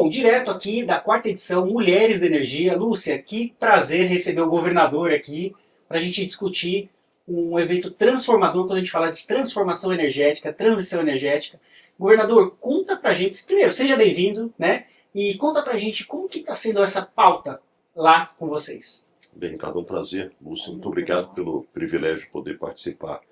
Bom, direto aqui da quarta edição Mulheres da Energia. Lúcia, que prazer receber o governador aqui para a gente discutir um evento transformador quando a gente fala de transformação energética, transição energética. Governador, conta pra gente, primeiro, seja bem-vindo, né? E conta pra gente como que está sendo essa pauta lá com vocês. Bem, Ricardo, é um prazer. Lúcio, muito obrigado pelo privilégio de poder participar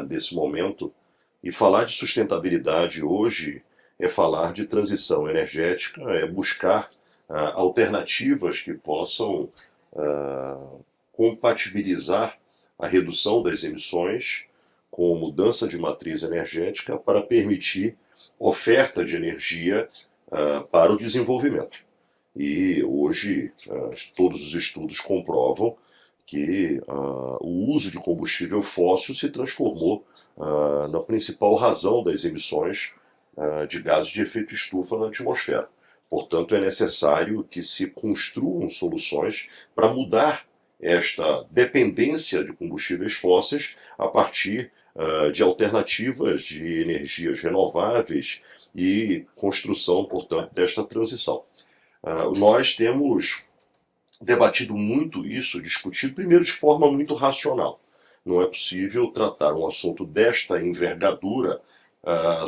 desse momento. E falar de sustentabilidade hoje é falar de transição energética, é buscar alternativas que possam compatibilizar a redução das emissões com mudança de matriz energética para permitir oferta de energia para o desenvolvimento. E hoje todos os estudos comprovam que o uso de combustível fóssil se transformou na principal razão das emissões de gases de efeito estufa na atmosfera. Portanto, é necessário que se construam soluções para mudar esta dependência de combustíveis fósseis a partir de alternativas de energias renováveis e construção, portanto, desta transição. Nós temos debatido muito isso, discutido, primeiro de forma muito racional. Não é possível tratar um assunto desta envergadura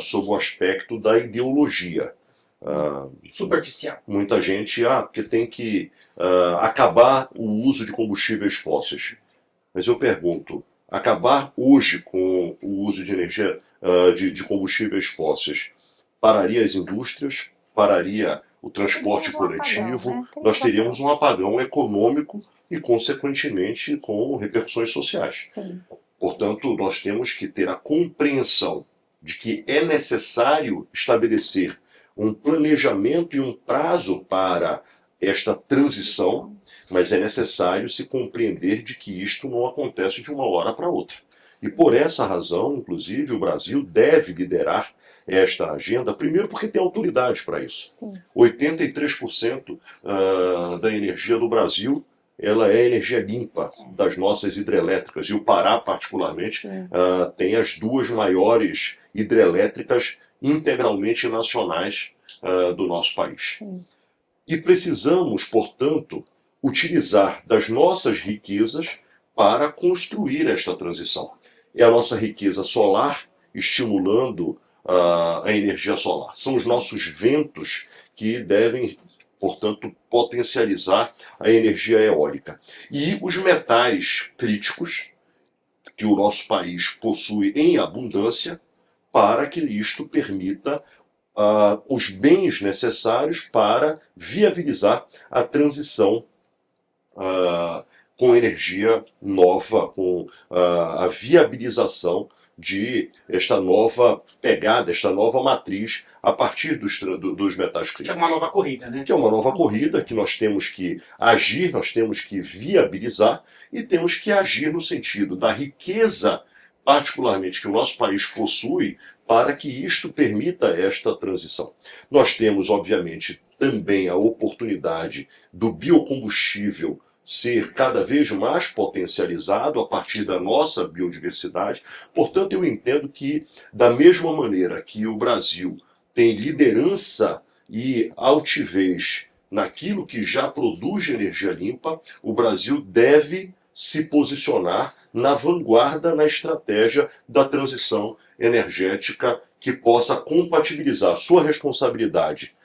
sob o aspecto da ideologia. Superficial. Muita gente, porque tem que acabar o uso de combustíveis fósseis. Mas eu pergunto, acabar hoje com o uso de energia de combustíveis fósseis pararia as indústrias, pararia o transporte coletivo, apagão, né? nós teríamos um apagão econômico e, consequentemente, com repercussões sociais. Sim. Portanto, nós temos que ter a compreensão de que é necessário estabelecer um planejamento e um prazo para esta transição, mas é necessário se compreender de que isto não acontece de uma hora para outra. E por essa razão, inclusive, o Brasil deve liderar esta agenda, primeiro porque tem autoridade para isso. Sim. 83% da energia do Brasil ela é energia limpa das nossas hidrelétricas. E o Pará, particularmente, tem as duas maiores hidrelétricas integralmente nacionais do nosso país. Sim. E precisamos, portanto, utilizar das nossas riquezas para construir esta transição. É a nossa riqueza solar estimulando a energia solar. São os nossos ventos que devem, portanto, potencializar a energia eólica. E os metais críticos que o nosso país possui em abundância para que isto permita os bens necessários para viabilizar a transição com energia nova, com a viabilização de esta nova pegada, esta nova matriz a partir dos metais críticos. Que é uma nova corrida, né? Que é uma nova corrida que nós temos que agir, nós temos que viabilizar e temos que agir no sentido da riqueza, particularmente que o nosso país possui, para que isto permita esta transição. Nós temos, obviamente, também a oportunidade do biocombustível ser cada vez mais potencializado a partir da nossa biodiversidade. Portanto, eu entendo que, da mesma maneira que o Brasil tem liderança e altivez naquilo que já produz energia limpa, o Brasil deve se posicionar na vanguarda na estratégia da transição energética que possa compatibilizar sua responsabilidade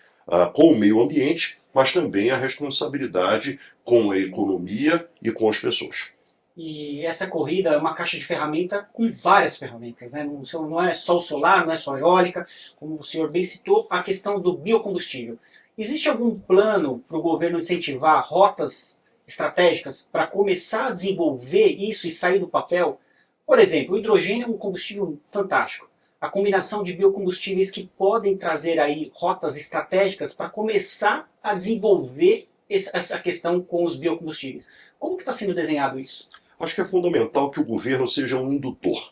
com o meio ambiente, mas também a responsabilidade com a economia e com as pessoas. E essa corrida é uma caixa de ferramenta com várias ferramentas, né? Não é só o solar, não é só a eólica, como o senhor bem citou, a questão do biocombustível. Existe algum plano para o governo incentivar rotas estratégicas para começar a desenvolver isso e sair do papel? Por exemplo, o hidrogênio é um combustível fantástico. A combinação de biocombustíveis que podem trazer aí rotas estratégicas para começar a desenvolver essa questão com os biocombustíveis. Como que está sendo desenhado isso? Acho que é fundamental que o governo seja um indutor.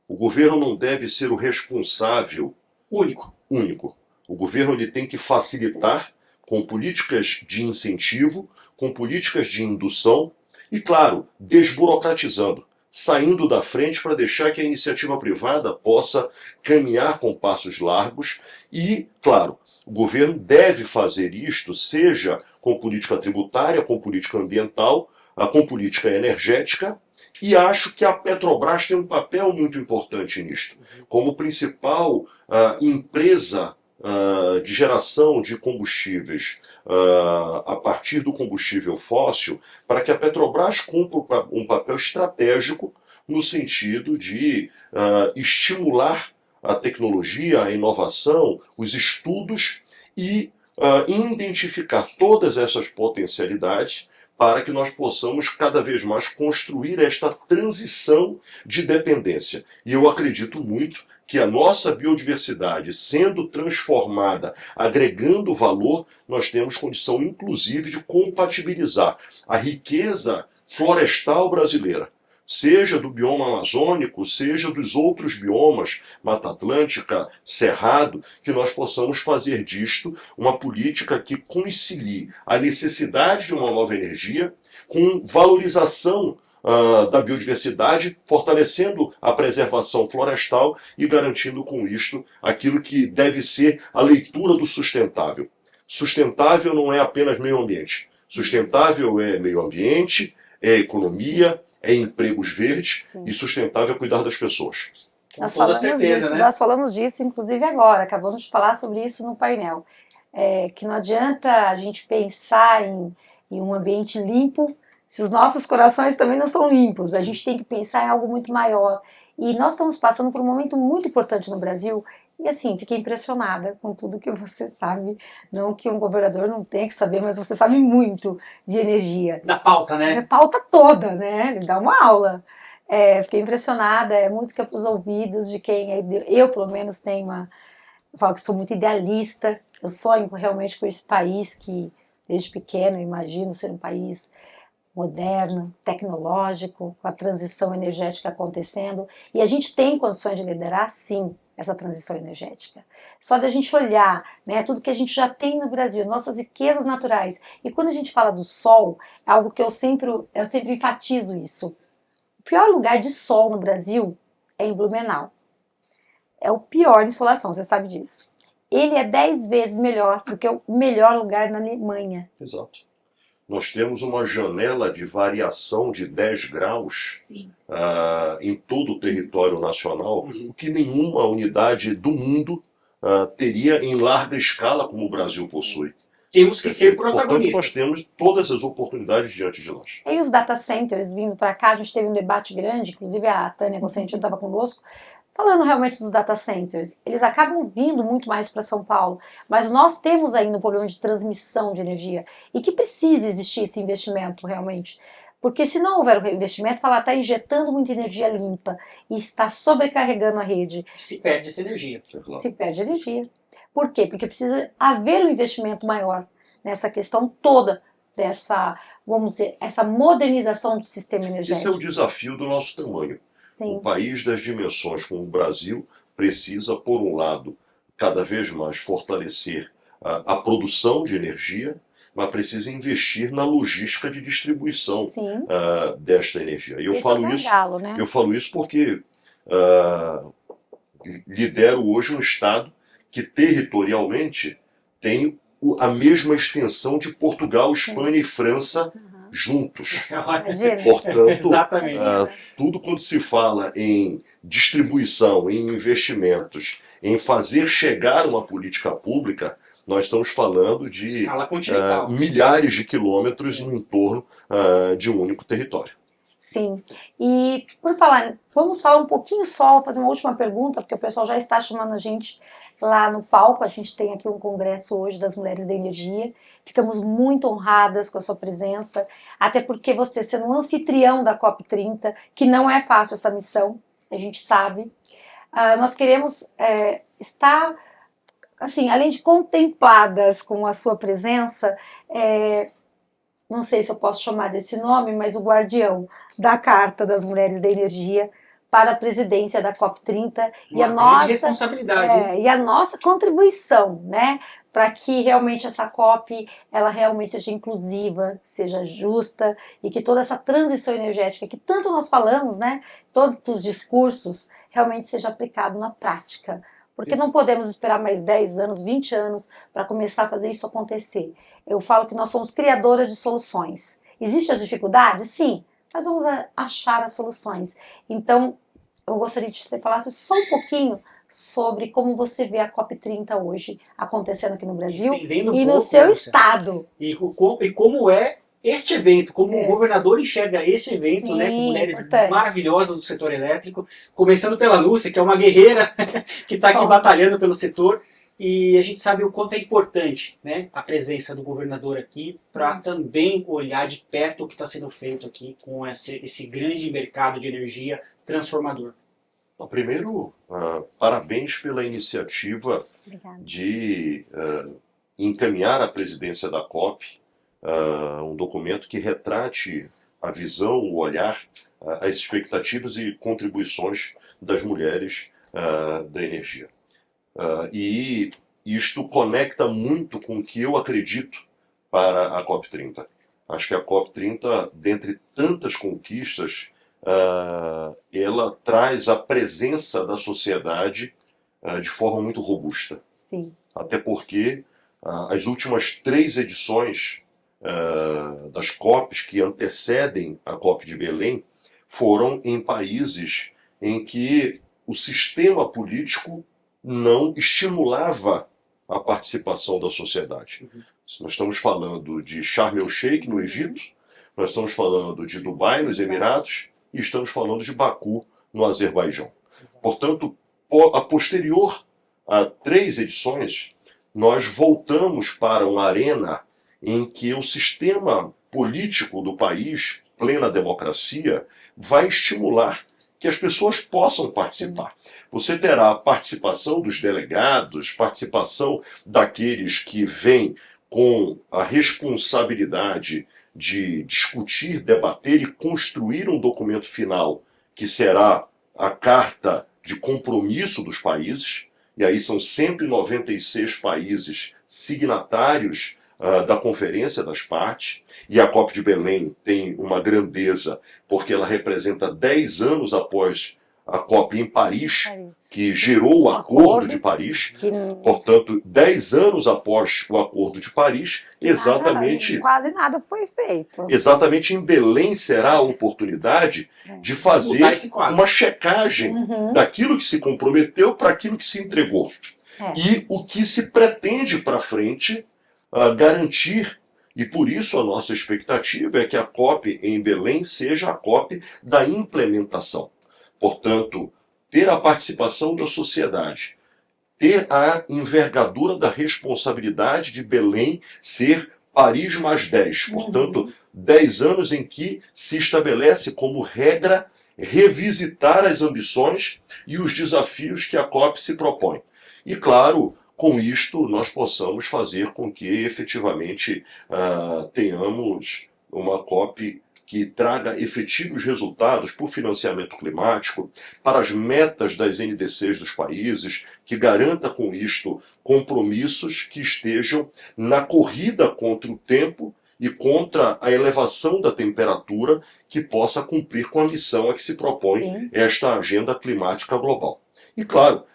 O governo não deve ser o responsável Único. O governo ele tem que facilitar com políticas de incentivo, com políticas de indução e, claro, desburocratizando. saindo da frente para deixar que a iniciativa privada possa caminhar com passos largos e, claro, o governo deve fazer isto, seja com política tributária, com política ambiental, com política energética, e acho que a Petrobras tem um papel muito importante nisto. Como principal empresa de geração de combustíveis a partir do combustível fóssil, para que a Petrobras cumpra um papel estratégico no sentido de estimular a tecnologia, a inovação, os estudos e identificar todas essas potencialidades para que nós possamos cada vez mais construir esta transição de dependência. E eu acredito muito que a nossa biodiversidade sendo transformada, agregando valor, nós temos condição, inclusive, de compatibilizar a riqueza florestal brasileira, seja do bioma amazônico, seja dos outros biomas, Mata Atlântica, Cerrado, que nós possamos fazer disto uma política que concilie a necessidade de uma nova energia com valorização da biodiversidade, fortalecendo a preservação florestal e garantindo com isto aquilo que deve ser a leitura do sustentável. Sustentável não é apenas meio ambiente. Sustentável é meio ambiente, é economia, é empregos verdes. Sim. E sustentável é cuidar das pessoas. Nós falamos disso, inclusive agora, acabamos de falar sobre isso no painel. Que não adianta a gente pensar em um ambiente limpo se os nossos corações também não são limpos. A gente tem que pensar em algo muito maior. E nós estamos passando por um momento muito importante no Brasil. E assim, fiquei impressionada com tudo que você sabe. Não que um governador não tenha que saber, mas você sabe muito de energia. Da pauta, né? Da pauta toda, né? Ele dá uma aula. Fiquei impressionada. É música para os ouvidos de quem... Eu, pelo menos, tenho uma... Eu falo que sou muito idealista. Eu sonho realmente com esse país que, desde pequeno, eu imagino ser um país moderno, tecnológico, com a transição energética acontecendo. E a gente tem condições de liderar, sim, essa transição energética. Só da gente olhar, né, tudo que a gente já tem no Brasil, nossas riquezas naturais. E quando a gente fala do sol, é algo que eu sempre enfatizo isso. O pior lugar de sol no Brasil é em Blumenau. É o pior insolação, você sabe disso. Ele é 10 vezes melhor do que o melhor lugar na Alemanha. Exato. Nós temos uma janela de variação de 10 graus em todo o território nacional, o que nenhuma unidade do mundo teria em larga escala como o Brasil possui. Temos que ser protagonistas. Portanto, nós temos todas as oportunidades diante de nós. E os data centers vindo para cá, a gente teve um debate grande, inclusive a Tânia Constantino estava conosco, falando realmente dos data centers. Eles acabam vindo muito mais para São Paulo, mas nós temos ainda um problema de transmissão de energia e que precisa existir esse investimento realmente. Porque se não houver o investimento, está injetando muita energia limpa e está sobrecarregando a rede. Se perde essa energia. Se perde energia. Por quê? Porque precisa haver um investimento maior nessa questão toda dessa, vamos dizer, essa modernização do sistema energético. Esse é o desafio do nosso tamanho. Sim. Um país das dimensões como o Brasil precisa, por um lado, cada vez mais fortalecer a produção de energia, mas precisa investir na logística de distribuição desta energia. E eu falo isso porque lidero hoje um estado que territorialmente tem a mesma extensão de Portugal, Espanha e França juntos. Portanto, tudo quando se fala em distribuição, em investimentos, em fazer chegar uma política pública, nós estamos falando de milhares de quilômetros em torno de um único território. Sim, e por falar, vamos falar um pouquinho só, fazer uma última pergunta, porque o pessoal já está chamando a gente lá no palco. A gente tem aqui um congresso hoje das Mulheres da Energia, ficamos muito honradas com a sua presença, até porque você sendo um anfitrião da COP30, que não é fácil essa missão, a gente sabe, nós queremos estar, assim, além de contempladas com a sua presença, não sei se eu posso chamar desse nome, mas o guardião da Carta das Mulheres da Energia, para a presidência da COP30 e a Uma grande nossa responsabilidade. Hein? e a nossa contribuição, né, para que realmente essa COP ela realmente seja inclusiva, seja justa e que toda essa transição energética que tanto nós falamos, né, tantos discursos, realmente seja aplicado na prática. Porque não podemos esperar mais 10 anos, 20 anos para começar a fazer isso acontecer. Eu falo que nós somos criadoras de soluções. Existem as dificuldades? Sim, mas vamos achar as soluções. Então, eu gostaria de que você falasse só um pouquinho sobre como você vê a COP30 hoje acontecendo aqui no Brasil Estendendo um e no pouco, seu Lúcia, estado. E como é este evento, como o governador enxerga este evento, Sim, né, com mulheres importante. maravilhosas do setor elétrico, começando pela Lúcia, que é uma guerreira que está aqui Só. batalhando pelo setor, e a gente sabe o quanto é importante, né, a presença do governador aqui para também olhar de perto o que está sendo feito aqui com esse grande mercado de energia transformador. Bom, primeiro, parabéns pela iniciativa Obrigada. de encaminhar à presidência da COP um documento que retrate a visão, o olhar, as expectativas e contribuições das mulheres da energia. E isto conecta muito com o que eu acredito para a COP30. Acho que a COP30, dentre tantas conquistas, ela traz a presença da sociedade de forma muito robusta. Sim. Até porque as últimas 3 edições das COPs que antecedem a COP de Belém foram em países em que o sistema político não estimulava a participação da sociedade. Nós estamos falando de Sharm el-Sheikh, no Egito, nós estamos falando de Dubai, nos Emirados, e estamos falando de Baku, no Azerbaijão. Portanto, a posterior a 3 edições, nós voltamos para uma arena em que o sistema político do país, plena democracia, vai estimular que as pessoas possam participar. Você terá a participação dos delegados, participação daqueles que vêm com a responsabilidade de discutir, debater e construir um documento final que será a carta de compromisso dos países, e aí são sempre 96 países signatários da Conferência das Partes, e a COP de Belém tem uma grandeza, porque ela representa 10 anos após a COP em Paris, que gerou o Acordo de Paris. Portanto, 10 anos após o Acordo de Paris, exatamente... Quase nada foi feito. Exatamente em Belém será a oportunidade de fazer uma checagem daquilo que se comprometeu para aquilo que se entregou. E o que se pretende para frente garantir, e por isso a nossa expectativa é que a COP em Belém seja a COP da implementação. Portanto, ter a participação da sociedade, ter a envergadura da responsabilidade de Belém ser Paris mais 10. Portanto, 10 anos em que se estabelece como regra revisitar as ambições e os desafios que a COP se propõe. E, claro, com isto nós possamos fazer com que efetivamente tenhamos uma COP que traga efetivos resultados para o financiamento climático, para as metas das NDCs dos países, que garanta com isto compromissos que estejam na corrida contra o tempo e contra a elevação da temperatura, que possa cumprir com a missão a que se propõe esta agenda climática global. E claro,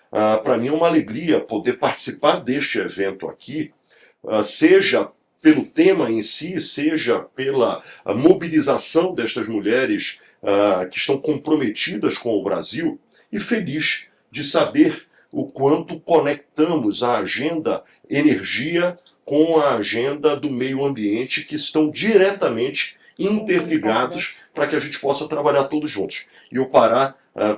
para mim é uma alegria poder participar deste evento aqui, seja pelo tema em si, seja pela mobilização destas mulheres que estão comprometidas com o Brasil, e feliz de saber o quanto conectamos a agenda energia com a agenda do meio ambiente, que estão diretamente interligados para que a gente possa trabalhar todos juntos. E o Pará,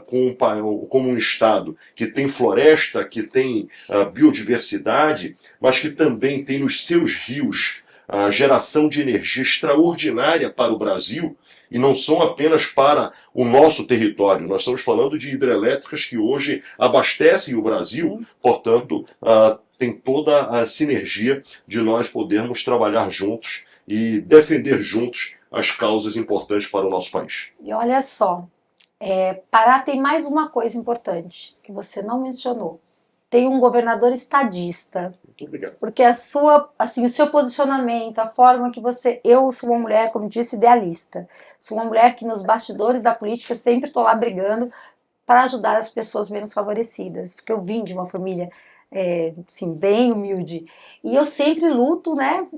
como um estado que tem floresta, que tem biodiversidade, mas que também tem nos seus rios a geração de energia extraordinária para o Brasil, e não são apenas para o nosso território. Nós estamos falando de hidrelétricas que hoje abastecem o Brasil, portanto, tem toda a sinergia de nós podermos trabalhar juntos e defender juntos as causas importantes para o nosso país. E olha só, Pará tem mais uma coisa importante que você não mencionou. Tem um governador estadista. Muito obrigado. Porque o seu posicionamento, a forma que você... Eu sou uma mulher, como disse, idealista. Sou uma mulher que nos bastidores da política sempre estou lá brigando para ajudar as pessoas menos favorecidas. Porque eu vim de uma família assim, bem humilde. E eu sempre luto, né?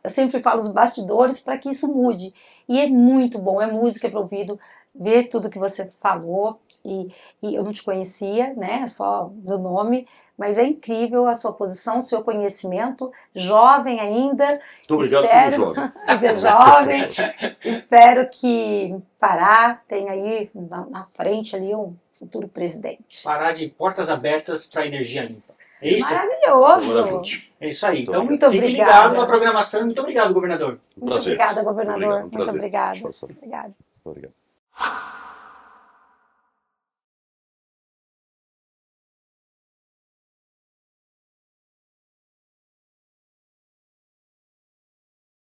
Eu sempre falo os bastidores para que isso mude. E é muito bom, é música para o ouvido, ver tudo que você falou. E eu não te conhecia, né? Só do nome. Mas é incrível a sua posição, o seu conhecimento, jovem ainda. Muito obrigado pelo jovem. Dizer jovem. Espero que Pará tenha aí na frente ali um futuro presidente. Pará de portas abertas para energia limpa. É isso? Maravilhoso. É isso aí. Então, muito fique obrigada. ligado na programação. Muito obrigado, governador. Muito obrigada, governador. Muito Muito obrigada. obrigado. Obrigada. Obrigado.